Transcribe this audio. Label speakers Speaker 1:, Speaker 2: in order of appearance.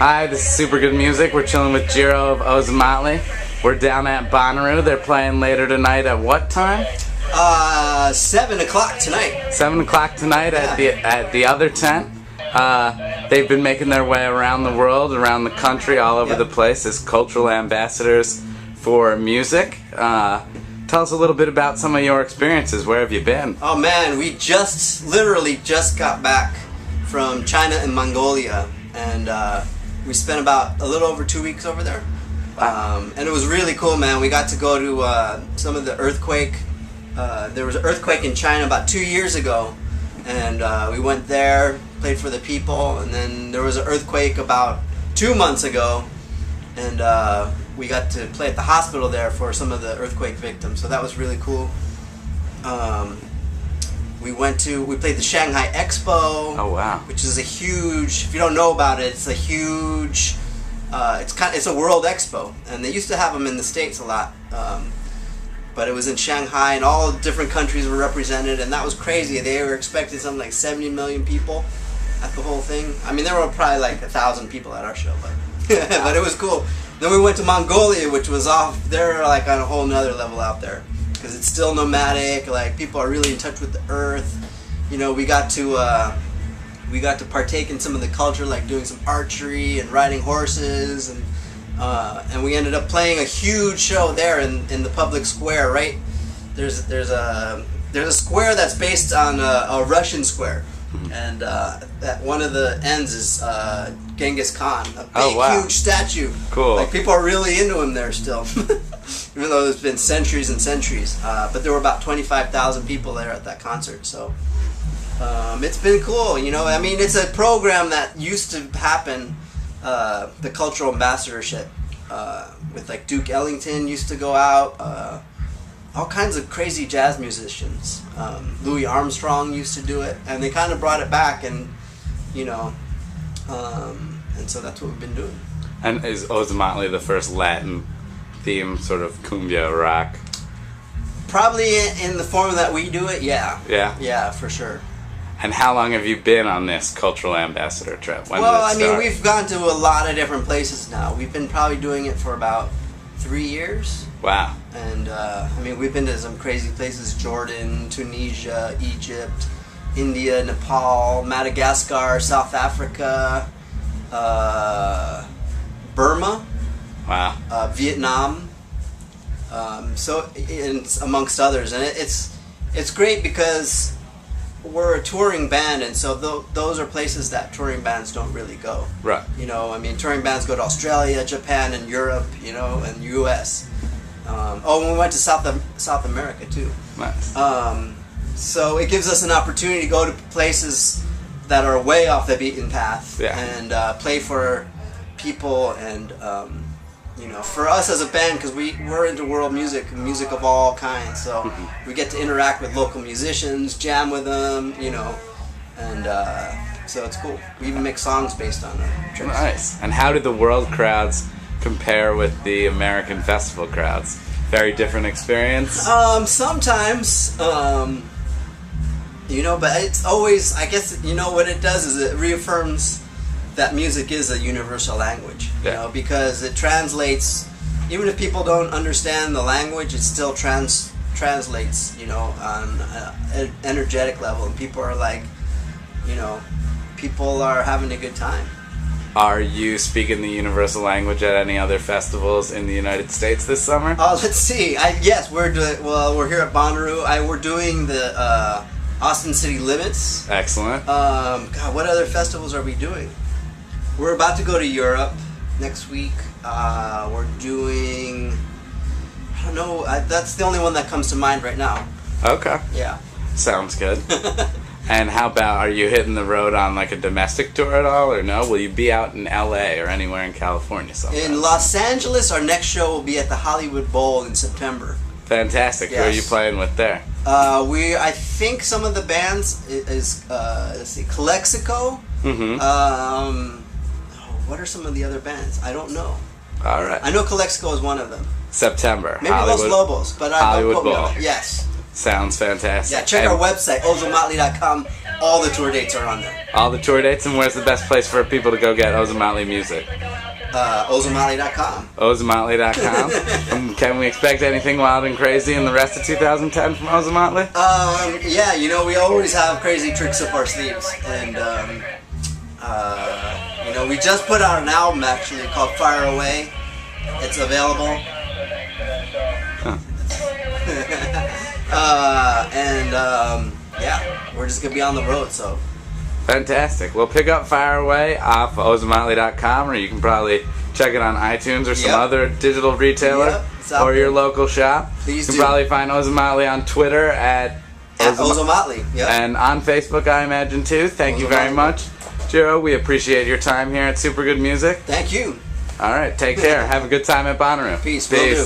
Speaker 1: Hi, this is Super Good Music. We're chilling with Giro of Ozomatli. We're down at Bonnaroo. They're playing later tonight at what time?
Speaker 2: 7 o'clock tonight.
Speaker 1: 7 o'clock tonight at the other tent. They've been making their way around the world, around the country, all over the place as cultural ambassadors for music. Tell us a little bit about some of your experiences. Where have you been?
Speaker 2: Oh man, we literally just got back from China and Mongolia, and we spent about a little over 2 weeks over there. And it was really cool, man. We got to go to some of the earthquake. There was an earthquake in China about 2 years ago, and we went there, played for the people, and then there was an earthquake about 2 months ago, and we got to play at the hospital there for some of the earthquake victims, so that was really cool. We played the Shanghai Expo.
Speaker 1: Oh wow!
Speaker 2: Which is a huge. If you don't know about it, it's a huge. It's a world expo, and they used to have them in the States a lot. But it was in Shanghai, and all different countries were represented, and that was crazy. They were expecting something like 70 million people at the whole thing. I mean, there were probably like 1,000 people at our show, but but it was cool. Then we went to Mongolia, which was off. They're like on a whole nother level out there, because it's still nomadic. Like, people are really in touch with the earth. You know, we got to partake in some of the culture, like doing some archery and riding horses, and we ended up playing a huge show there in the public square. Right, there's a square that's based on a Russian square, and at one of the ends is Genghis Khan, a big huge statue.
Speaker 1: Cool. Like, people are really into him there still. Even though it's been centuries and centuries. But there were about 25,000 people there at that concert, so it's been cool, you know. I mean, it's a program that used to happen, the cultural ambassadorship, with like Duke Ellington used to go out, all kinds of crazy jazz musicians. Louis Armstrong used to do it, and they kind of brought it back, and you know, and so that's what we've been doing. And is Ozomatli the first Latin theme sort of cumbia rock?
Speaker 2: Probably in the form that we do it, yeah.
Speaker 1: Yeah?
Speaker 2: Yeah, for sure.
Speaker 1: And how long have you been on this cultural ambassador trip? When
Speaker 2: well,
Speaker 1: did it start?
Speaker 2: I mean, we've gone to a lot of different places now. We've been probably doing it for about 3 years.
Speaker 1: Wow.
Speaker 2: And, I mean, we've been to some crazy places: Jordan, Tunisia, Egypt, India, Nepal, Madagascar, South Africa, Burma.
Speaker 1: Wow.
Speaker 2: Vietnam, so amongst others, and it's great because we're a touring band, and so those are places that touring bands don't really go.
Speaker 1: Right.
Speaker 2: You know, I mean, touring bands go to Australia, Japan, and Europe, you know, and U.S. And we went to South America too.
Speaker 1: Nice.
Speaker 2: So it gives us an opportunity to go to places that are way off the beaten path, and play for people, and you know, for us as a band, because we're into world music of all kinds, so we get to interact with local musicians, jam with them, you know, and so it's cool. We even make songs based on our trips.
Speaker 1: Nice. And how did the world crowds compare with the American festival crowds? Very different experience?
Speaker 2: Sometimes, you know, but it's always, I guess, you know, what it does is it reaffirms that music is a universal language, you know, because it translates. Even if people don't understand the language, it still translates, you know, on an energetic level, and people are like, you know, people are having a good time.
Speaker 1: Are you speaking the universal language at any other festivals in the United States this summer?
Speaker 2: Let's see. Yes, we're here at Bonnaroo. We're doing the Austin City Limits.
Speaker 1: Excellent.
Speaker 2: God, what other festivals are we doing? We're about to go to Europe next week. We're doing, I don't know, that's the only one that comes to mind right now.
Speaker 1: Okay.
Speaker 2: Yeah.
Speaker 1: Sounds good. And how about, are you hitting the road on like a domestic tour at all, or no? Will you be out in LA or anywhere in California somewhere?
Speaker 2: In Los Angeles, our next show will be at the Hollywood Bowl in September.
Speaker 1: Fantastic. Yes. Who are you playing with there?
Speaker 2: I think some of the bands is let's see, Calexico. What are some of the other bands? I don't know.
Speaker 1: All right.
Speaker 2: I know Calexico is one of them.
Speaker 1: September.
Speaker 2: Maybe Los Lobos, but
Speaker 1: Hollywood Bowl.
Speaker 2: Yes.
Speaker 1: Sounds fantastic.
Speaker 2: Yeah, check our website, ozomatli.com.
Speaker 1: all the tour dates are on there.
Speaker 3: All the tour dates, and where's the best place for people to go get Ozomatli music?
Speaker 1: Ozomatli.com.
Speaker 3: Ozomatli.com. Can we expect anything wild and crazy in the rest of 2010 from Ozomatli?
Speaker 1: Yeah, you know, we always have crazy tricks up our sleeves, and you know, we just put out an album actually called Fire Away. It's available.
Speaker 3: Huh.
Speaker 1: Yeah, we're just gonna be on the road, so.
Speaker 3: Fantastic. Well, pick up Fire Away off Ozomatli.com, or you can probably check it on iTunes or some other digital retailer or your local shop.
Speaker 1: Please
Speaker 3: you can
Speaker 1: do.
Speaker 3: probably find Ozomatli on Twitter at
Speaker 1: Ozomatli. Yep.
Speaker 3: And on Facebook, I imagine, too. Thank you very much, Giro. We appreciate your time here at Super Good Music.
Speaker 1: Thank you.
Speaker 3: All right, take care. Have a good time at Bonnaroo.
Speaker 1: Peace. Will do.